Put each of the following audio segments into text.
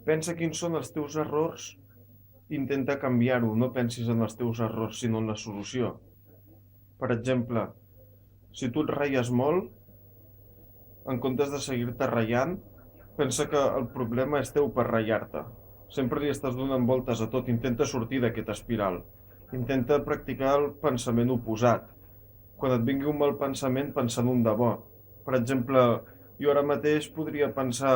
Pensa quins són els teus errors i intenta canviar-ho. No pensis en els teus errors, sinó en la solució. Per exemple, si tu et ratlles molt, en comptes de seguir-te ratllant, pensa que el problema és teu per ratllar-te. Sempre li estàs donant voltes a tot, intenta sortir d'aquesta espiral. Intenta practicar el pensament oposat. Quan et vingui un mal pensament, pensa en un de bo. Per exemple, jo ara mateix podria pensar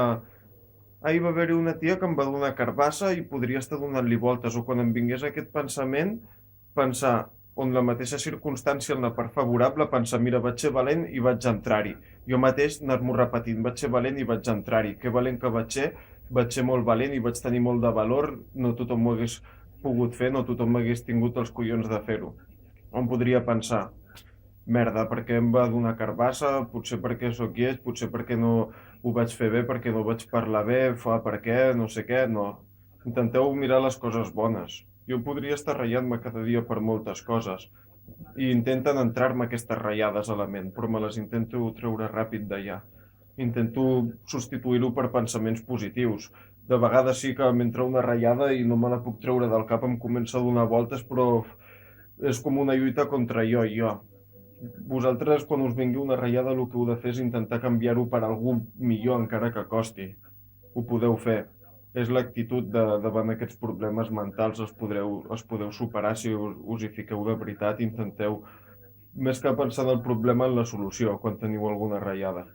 ahir va haver-hi una tia que em va donar carbassa i podria estar donant-li voltes, o quan em vingués aquest pensament, pensar on la mateixa circumstància en la part favorable, pensar, mira, vaig ser valent i vaig entrar-hi. Jo mateix anar-m'ho repetint, vaig ser valent i vaig entrar-hi. Que valent que vaig ser molt valent i vaig tenir molt de valor, no tothom ho hagués pogut fer, no tothom hagués tingut els collons de fer-ho. On podria pensar, merda, perquè em va donar carbassa, potser perquè sóc lleig, potser perquè no ho vaig fer bé, perquè no vaig parlar bé, fa per què, no sé què, no. Intenteu mirar les coses bones. Jo podria estar ratllant-me cada dia per moltes coses i intenten entrar-me aquestes ratllades a la ment, però me les intento treure ràpid d'allà. Intento substituir-ho per pensaments positius. De vegades sí que m'entra una ratllada i no me la puc treure del cap, em comença a donar voltes, però és com una lluita contra jo i jo. Vosaltres, quan us vingui una ratllada, el que heu de fer és intentar canviar-ho per algú millor, encara que costi. Ho podeu fer. És l'actitud davant aquests problemes mentals, els podeu superar si us hi fiqueu de veritat, intenteu, més que pensar en el problema, en la solució, quan teniu alguna ratllada.